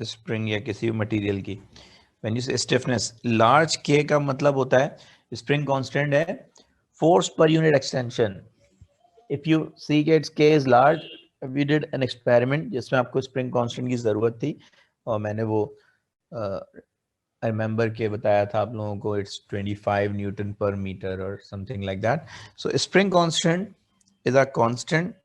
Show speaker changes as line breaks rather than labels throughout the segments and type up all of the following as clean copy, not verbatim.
Spring या किसी भी मटेरियल की, when you say stiffness, large K का मतलब होता है स्प्रिंग कांस्टेंट है force per unit extension. If you see K it's K is large, we did an experiment जिसमें आपको स्प्रिंग कांस्टेंट की जरूरत थी, और मैंने वो आई रिमेंबर के बताया था आप लोगों को, इट्स 25 न्यूटन पर मीटर और something like that. So spring constant is a constant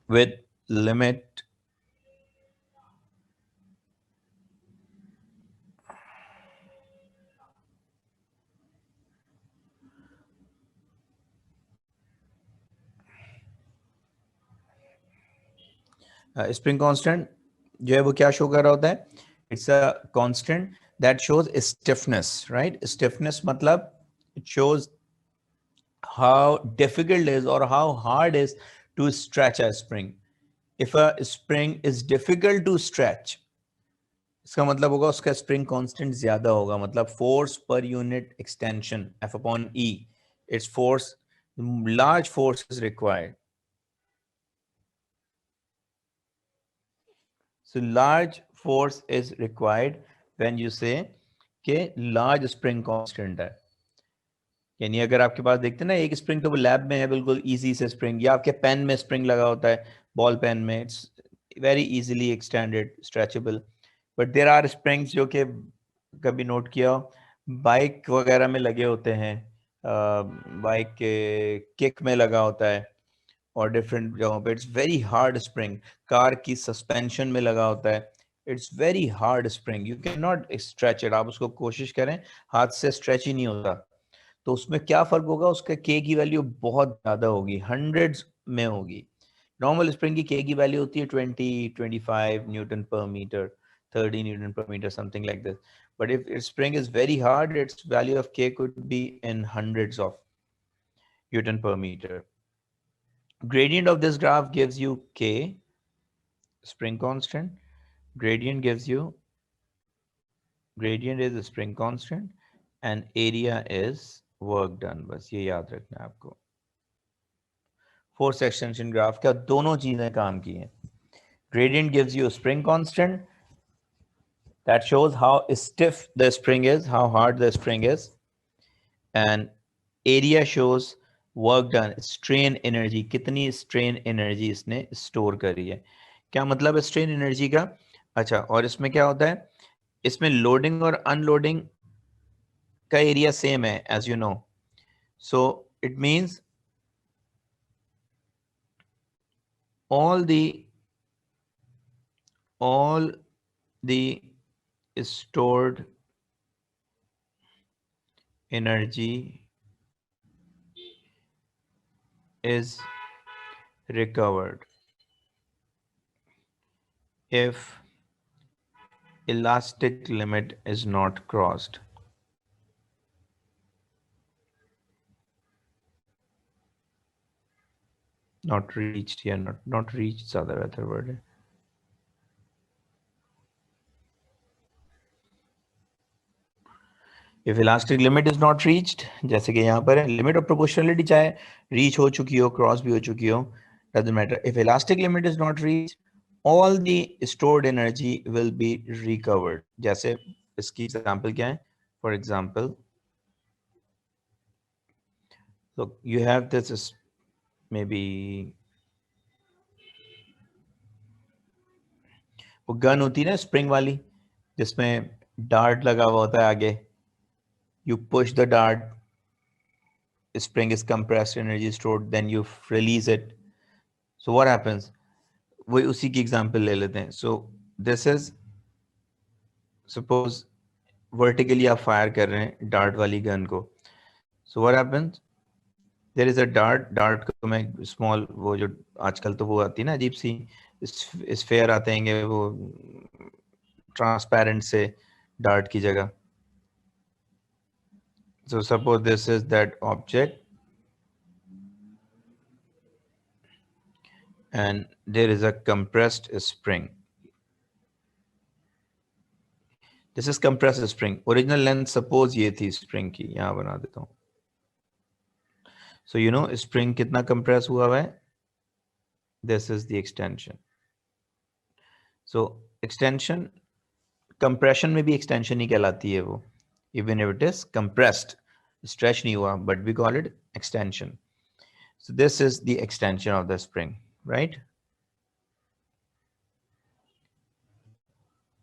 with limit spring constant जो है वो क्या शो कर रहा होता है, it's a constant that shows stiffness, right. Stiffness मतलब it shows how difficult is or how hard is to stretch a spring. If a spring is difficult to stretch, इसका मतलब होगा उसका स्प्रिंग कांस्टेंट ज्यादा होगा, मतलब force per unit extension F upon E, its force, large force is required. So large force is required when you say कि large spring constant है. यानी अगर आपके पास देखते हैं ना एक स्प्रिंग, तो वो लैब में है बिल्कुल इजी से स्प्रिंग, या आपके पेन में स्प्रिंग लगा होता है, बॉल पेन में, it's very easily extended, stretchable. But there are springs जो कि कभी नोट किया हो, बाइक वगैरह में लगे होते हैं, बाइक के किक में लगा होता है और डिफरेंट जगहों पे, it's very hard spring. Car की सस्पेंशन में लगा होता है, it's very hard spring, you can not stretch it. आप उसको कोशिश करें, हाथ से स्ट्रेच ही नहीं होता. तो उसमें क्या फर्क होगा, उसका के की वैल्यू बहुत ज्यादा होगी, हंड्रेड्स में होगी. नॉर्मल स्प्रिंग की के की वैल्यू होती है 20-25 newton per metre, 30 newton per metre, something like this. But if spring is very hard, its value of K could be in hundreds of newton per metre. Gradient of this graph gives you K, spring constant. Gradient gives you, gradient is a spring constant and area is work done. बस ये याद रखना है आपको. Force extension graph क्या दोनों चीजें काम की हैं. Gradient gives you a spring constant that shows how stiff the spring is, how hard the spring is, and area shows work done, strain energy, कितनी strain energy इसने store करी है. क्या मतलब है स्ट्रेन एनर्जी का? अच्छा, और इसमें क्या होता है, इसमें लोडिंग और अनलोडिंग का एरिया सेम है as you know. So it means all the stored energy is recovered if elastic limit is not crossed. Not reached, yeah, not reached ज़्यादा बेहतर वर्ड है. If elastic limit is not reached, जैसे कि यहाँ पर है, limit of proportionality चाहे reach हो चुकी हो, क्रॉस भी हो चुकी हो, doesn't matter. If elastic limit is not reached, all the stored energy will be recovered. जैसे इसकी एग्जांपल क्या है? For example, look, you have this is maybe वो गन होती है ना स्प्रिंग वाली, जिसमें डार्ट लगा हुआ होता है आगे. You push the dart, spring is compressed, energy stored, then you release it. So what happens? वही उसी की एग्जांपल ले लेते हैं. So this is, suppose vertically आप फायर कर रहे हैं डार्ट वाली गन को. So what happens? There is a dart को मैं स्मॉल, वो जो आजकल तो वो आती है ना अजीब सी स्फेयर आते हैं वो ट्रांसपेरेंट से डार्ट की जगह. So suppose this is that object and there is a compressed spring. This is compressed spring. Original length suppose ये थी spring की, यहाँ बना देता हूँ. So you know spring कितना compress हुआ है? This is the extension. So extension, compression में भी एक्सटेंशन ही कहलाती है वो, even if it is compressed, stretch नहीं हुआ, but we call it extension. So this is the extension of the spring, right?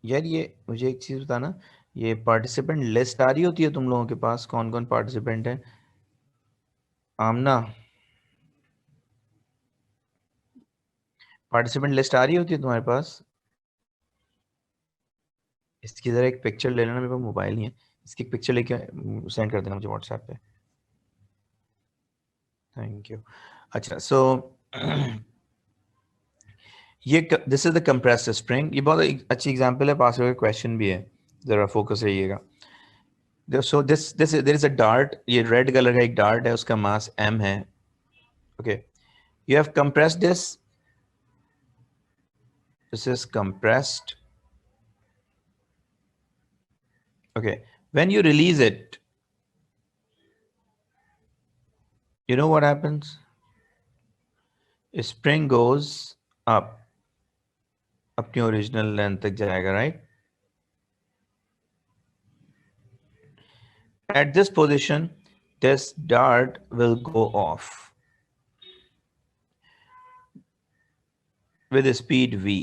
यार ये मुझे एक चीज बताना, ये पार्टिसिपेंट लिस्ट आ रही होती है तुम लोगों के पास, कौन कौन पार्टिसिपेंट है? आमना, पार्टिसिपेंट लिस्ट आ रही होती है तुम्हारे पास? इसकी जरा एक पिक्चर ले लेना, मेरे पास मोबाइल नहीं है, इसकी एक पिक्चर लेके सेंड कर देना मुझे व्हाट्सएप पे. Thank you. अच्छा, सो ये this is the compressed spring. ये बहुत अच्छी एग्जांपल है, पास का क्वेश्चन भी है, जरा फोकस रहिएगा. So this there is a dart, ये रेड कलर का एक डार्ट है, उसका मास m है. Okay, you have compressed this is compressed. Okay, when you release it, you know what happens? Spring goes up, अपनी original length तक जाएगा, right? At this position, this dart will go off with a speed v.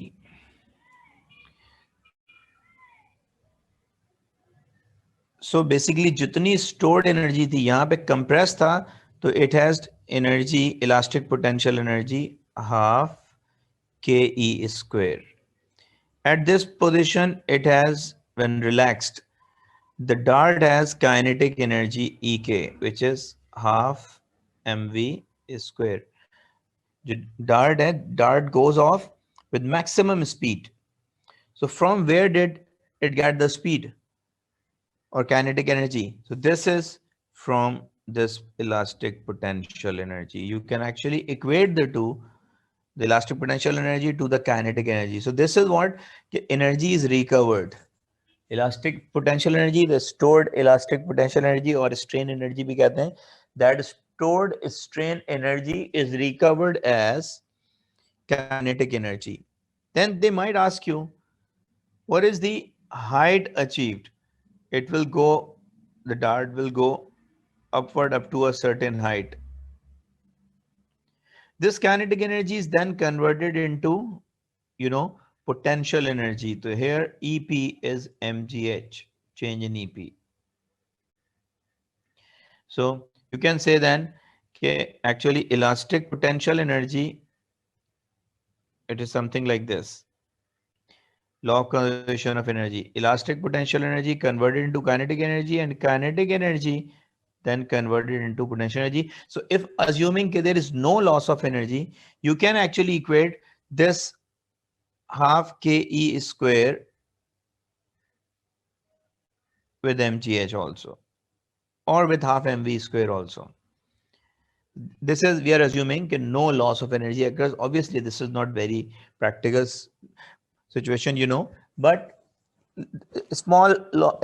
So basically जितनी stored energy थी, यहाँ पे compressed था, तो it has energy, elastic potential energy half ke square. At this position, it has, when relaxed, the dart has kinetic energy ek, which is half mv square. The dart goes off with maximum speed. So from where did it get the speed or kinetic energy? So this is from this elastic potential energy. You can actually equate the two, the elastic potential energy to the kinetic energy. So this is what energy is recovered. Elastic potential energy, the stored elastic potential energy or strain energy भी कहते हैं, that stored strain energy is recovered as kinetic energy. Then they might ask you, what is the height achieved? It will go, the dart will go upward up to a certain height. This kinetic energy is then converted into, potential energy. So here EP is mgh, change in EP. So you can say then, okay, actually elastic potential energy, it is something like this. Law of conservation of energy. Elastic potential energy converted into kinetic energy, and kinetic energy then converted into potential energy. So if assuming there is no loss of energy, you can actually equate this half ke square with mgh also, or with half mv square also. This is, we are assuming no loss of energy occurs. Obviously this is not very practical situation, but small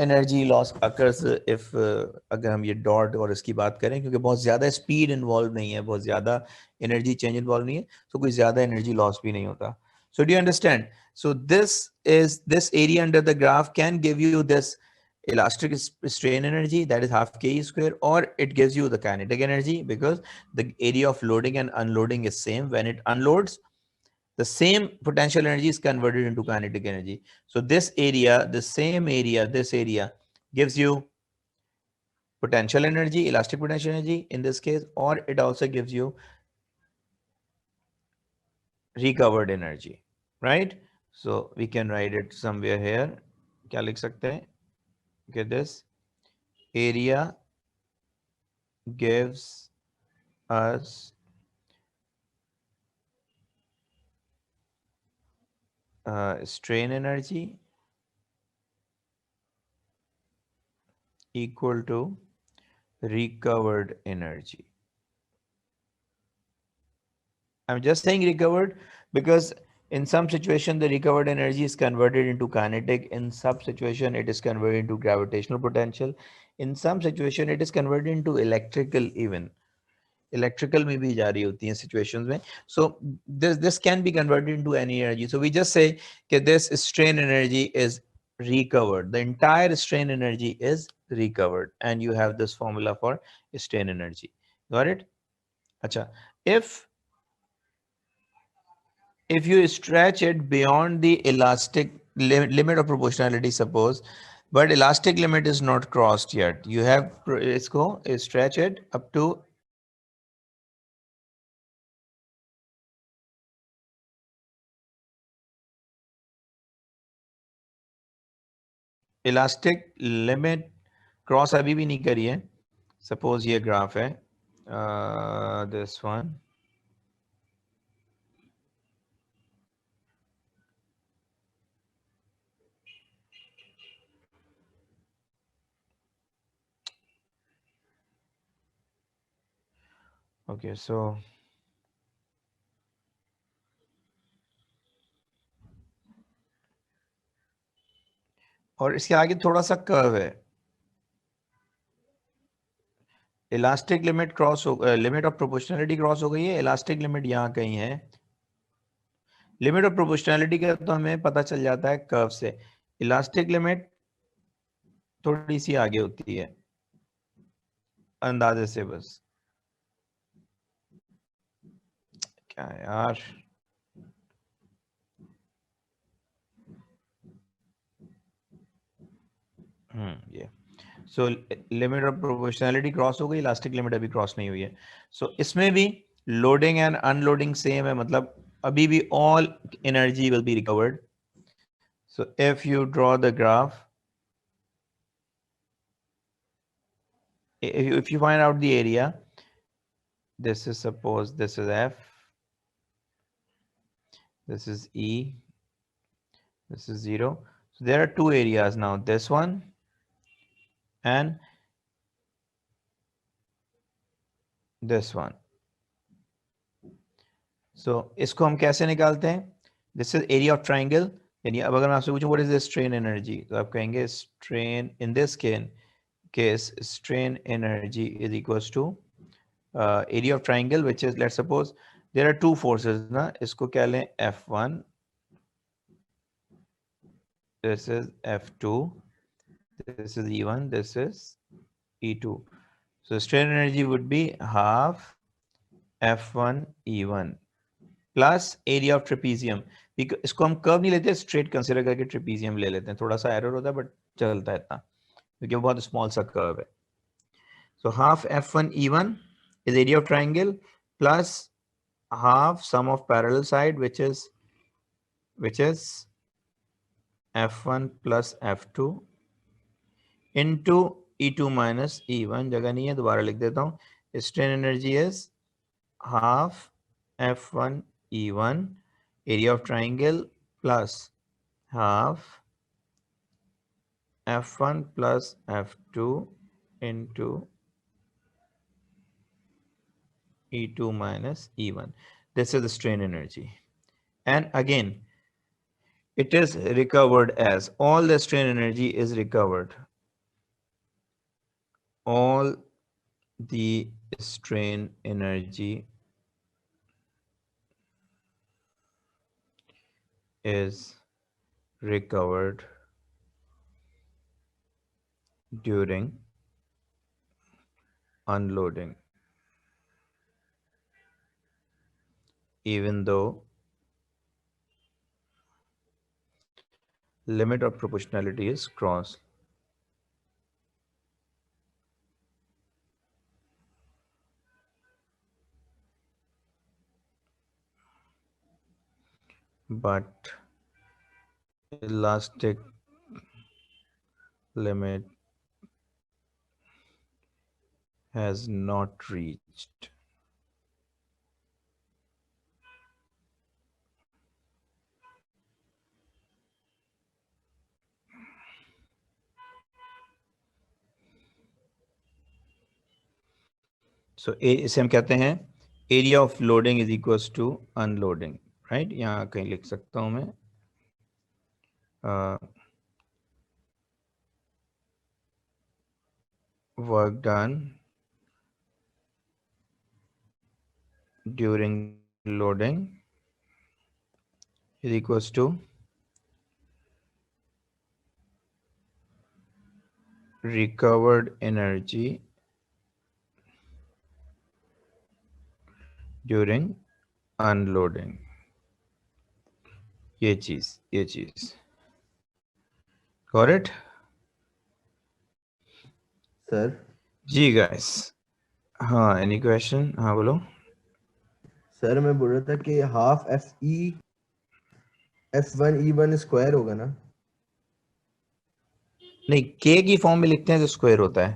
energy loss occurs if, अगर हम ये dot और इसकी बात करें, क्योंकि बहुत ज़्यादा स्पीड इन्वॉल्व नहीं है, बहुत ज़्यादा एनर्जी चेंज इन्वॉल्व नहीं है, तो कोई ज़्यादा एनर्जी लॉस भी नहीं होता. So do you understand? So this area under the graph can give you this elastic strain energy, that is half ke square, or it gives you the kinetic energy, because the area of loading and unloading is same. When it unloads, the same potential energy is converted into kinetic energy. So this area, this area gives you potential energy, elastic potential energy in this case, or it also gives you recovered energy, right? So we can write it somewhere here. क्या लिख सकते हैं? Okay, this area gives us strain energy equal to recovered energy. I'm just saying recovered because in some situation the recovered energy is converted into kinetic. In some situation it is converted into gravitational potential. In some situation it is converted into electrical even. Electrical में भी जा रही होती हैं situations में. So this can be converted into any energy. So we just say कि this strain energy is recovered, the entire strain energy is recovered, and you have this formula for strain energy. Got it? Acha, if you stretch it beyond the elastic limit of proportionality, suppose, but elastic limit is not crossed yet, you have isko stretch it up to elastic limit cross अभी भी नहीं करी है. Suppose ये graph है, this one. Okay, सो और इसके आगे थोड़ा सा कर्व है. इलास्टिक लिमिट क्रॉस हो, लिमिट ऑफ प्रोपोर्शनलिटी क्रॉस हो गई है. इलास्टिक लिमिट यहाँ कहीं है. लिमिट ऑफ प्रोपोर्शनलिटी का तो हमें पता चल जाता है कर्व से. इलास्टिक लिमिट थोड़ी सी आगे होती है अंदाजे से बस. क्या यार, ये so limit of proportionality cross हो गई, इलास्टिक लिमिट अभी क्रॉस नहीं हुई है. सो इसमें भी लोडिंग एंड अनलोडिंग सेम है, मतलब अभी भी all energy will be recovered. So if you draw the graph, if you find out the area, this is, suppose this is F, this is E, this is 0. So there are two areas now, this one and this one. So इसको हम कैसे निकालते हैं? This is area of triangle. यानी अब अगर मैं आपसे पूछूं what is the strain energy, तो आप कहेंगे strain in this case strain energy is equals to area of triangle, which is, let's suppose there are two forces ना, इसको क्या लें F1, this is F2, this is E1, this is E2. So strain energy would be half F1 E1 plus area of trapezium. इसको हम curve नहीं लेते, straight consider करके trapezium ले लेते हैं. थोड़ा सा एरर होता है बट चलता है इतना, क्योंकि वो बहुत स्मॉल सा कर्व है. So half F1 E1 is area of triangle plus half sum of parallel side, which is F1 plus F2 into E2 minus E1. जगह नहीं है, दोबारा लिख देता हूँ. Strain energy is half F1 E1 area of triangle plus half F1 plus F2 into E2 minus E1. This is the strain energy. And again, it is recovered as all the strain energy is recovered. All the strain energy is recovered during unloading, even though limit of proportionality is crossed. But elastic limit has not reached. So इसे हम कहते हैं area of loading is equals to unloading. Right, यहाँ कहीं लिख सकता हूँ मैं. Work done during loading is equals to recovered energy during unloading. ये चीज got it?
Sir
ji guys. हाँ, any question? हाँ बोलो.
सर मैं बोल रहा था कि हाफ F1E1 स्क्वायर होगा ना?
नहीं, k की फॉर्म में लिखते हैं तो स्क्वायर होता है.